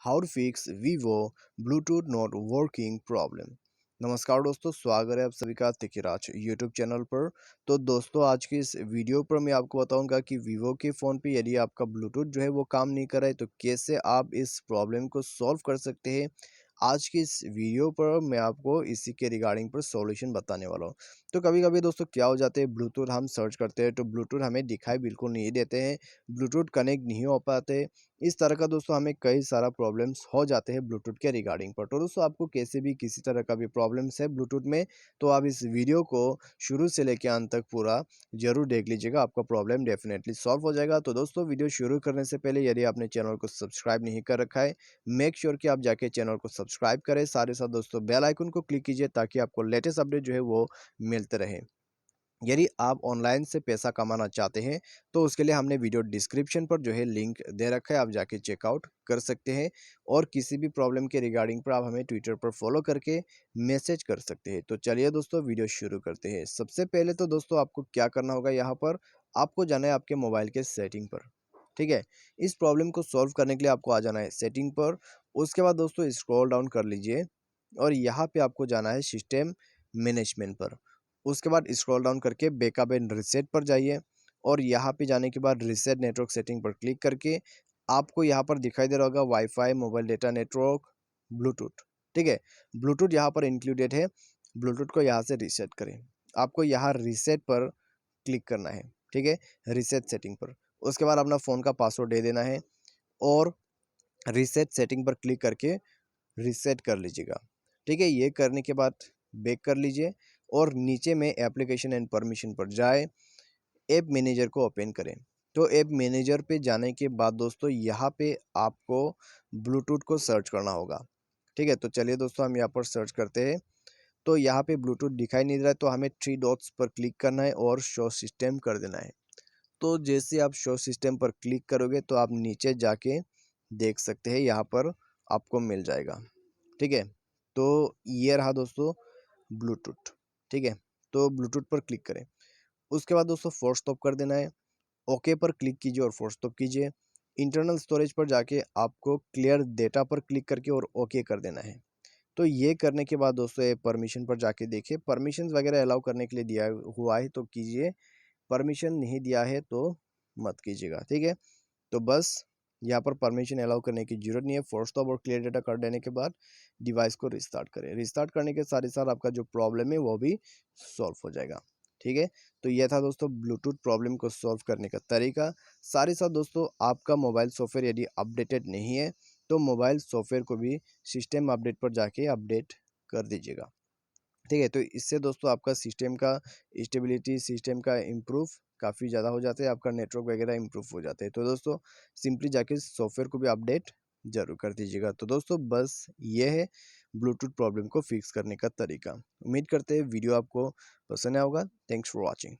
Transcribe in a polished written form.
How to fix Vivo Bluetooth not working problem. नमस्कार दोस्तों, स्वागत है आप सभी का राज यूट्यूब चैनल पर। तो दोस्तों, आज की इस वीडियो पर मैं आपको बताऊंगा कि वीवो के फ़ोन पे यदि आपका ब्लूटूथ जो है वो काम नहीं कर रहा है तो कैसे आप इस प्रॉब्लम को सॉल्व कर सकते हैं। आज की इस वीडियो पर मैं आपको इसी के रिगार्डिंग पर सॉल्यूशन बताने वाला हूँ। तो कभी-कभी दोस्तों क्या हो जाते हैं, ब्लूटूथ हम सर्च करते हैं तो ब्लूटूथ हमें दिखाई बिल्कुल नहीं देते हैं, ब्लूटूथ कनेक्ट नहीं हो पाते। इस तरह का दोस्तों हमें कई सारा प्रॉब्लम्स हो जाते हैं ब्लूटूथ के रिगार्डिंग पर। तो दोस्तों, आपको कैसे भी किसी तरह का भी प्रॉब्लम्स है ब्लूटूथ में, तो आप इस वीडियो को शुरू से लेकर अंत तक पूरा ज़रूर देख लीजिएगा, आपका प्रॉब्लम डेफिनेटली सॉल्व हो जाएगा। तो दोस्तों, वीडियो शुरू करने से पहले यदि आपने चैनल को सब्सक्राइब नहीं कर रखा है, मेक श्योर कि आप जाके चैनल को सब्सक्राइब करें। साथ ही साथ दोस्तों बेल आइकन को क्लिक कीजिए ताकि आपको लेटेस्ट अपडेट जो है वो मिलते रहे। यदि आप ऑनलाइन से पैसा कमाना चाहते हैं तो उसके लिए हमने वीडियो डिस्क्रिप्शन पर जो है लिंक दे रखा है, आप जाके चेकआउट कर सकते हैं। और किसी भी प्रॉब्लम के रिगार्डिंग पर आप हमें ट्विटर पर फॉलो करके मैसेज कर सकते हैं। तो चलिए दोस्तों, वीडियो शुरू करते हैं। सबसे पहले तो दोस्तों आपको क्या करना होगा, यहाँ पर आपको जाना है आपके मोबाइल के सेटिंग पर। ठीक है, इस प्रॉब्लम को सॉल्व करने के लिए आपको आ जाना है सेटिंग पर। उसके बाद दोस्तों स्क्रॉल डाउन कर लीजिए और यहाँ पे आपको जाना है सिस्टम मैनेजमेंट पर। उसके बाद स्क्रॉल डाउन करके बैकअप एंड रीसेट पर जाइए और यहाँ पे जाने के बाद रीसेट नेटवर्क सेटिंग पर क्लिक करके आपको यहाँ पर दिखाई दे रहा होगा wifi, mobile data network, Bluetooth. ठीक है, ब्लूटूथ यहाँ पर इंक्लूडेड है। ब्लूटूथ को यहाँ से रीसेट करें। आपको यहाँ रीसेट पर क्लिक करना है। ठीक है, रीसेट सेटिंग पर। उसके बाद अपना फ़ोन का पासवर्ड दे देना है और रीसेट सेटिंग पर क्लिक करके रीसेट कर लीजिएगा। ठीक है, ये करने के बाद बैक कर लीजिए और नीचे में एप्लीकेशन एंड परमिशन पर जाए, ऐप मैनेजर को ओपन करें। तो ऐप मैनेजर पे जाने के बाद दोस्तों यहाँ पे आपको ब्लूटूथ को सर्च करना होगा। ठीक है, तो चलिए दोस्तों हम यहाँ पर सर्च करते हैं। तो यहाँ पे ब्लूटूथ दिखाई नहीं दे रहा है तो हमें थ्री डॉट्स पर क्लिक करना है और शो सिस्टम कर देना है। तो जैसे आप शो सिस्टम पर क्लिक करोगे तो आप नीचे जाके देख सकते हैं, यहाँ पर आपको मिल जाएगा। ठीक है, तो ये रहा दोस्तों ब्लूटूथ। ठीक है, तो ब्लूटूथ पर क्लिक करें। उसके बाद दोस्तों फोर्स स्टॉप कर देना है। ओके पर क्लिक कीजिए और फोर्स स्टॉप कीजिए। इंटरनल स्टोरेज पर जाके आपको क्लियर डेटा पर क्लिक करके और ओके कर देना है। तो ये करने के बाद दोस्तों ये परमिशन पर जाके देखिए, परमिशंस वगैरह अलाउ करने के लिए दिया हुआ है तो कीजिए, परमिशन नहीं दिया है तो मत कीजिएगा। ठीक है, तो बस यहाँ पर परमिशन अलाउ करने की जरूरत नहीं है। फोर्स स्टॉप और क्लियर डेटा कर देने के बाद डिवाइस को रिस्टार्ट करें। रिस्टार्ट करने के साथ ही साथ आपका जो प्रॉब्लम है वो भी सॉल्व हो जाएगा। ठीक है, तो यह था दोस्तों ब्लूटूथ प्रॉब्लम को सॉल्व करने का तरीका। साथ ही साथ दोस्तों आपका मोबाइल सॉफ्टवेयर यदि अपडेटेड नहीं है तो मोबाइल सॉफ्टवेयर को भी सिस्टम अपडेट पर जाके अपडेट कर दीजिएगा। ठीक है, तो इससे दोस्तों आपका सिस्टम का स्टेबिलिटी, सिस्टम का इम्प्रूव काफ़ी ज़्यादा हो जाता है, आपका नेटवर्क वगैरह इम्प्रूव हो जाते हैं। तो दोस्तों सिंपली जाके सॉफ्टवेयर को भी अपडेट ज़रूर कर दीजिएगा। तो दोस्तों बस ये है ब्लूटूथ प्रॉब्लम को फिक्स करने का तरीका। उम्मीद करते हैं वीडियो आपको पसंद आया होगा। Thanks for watching.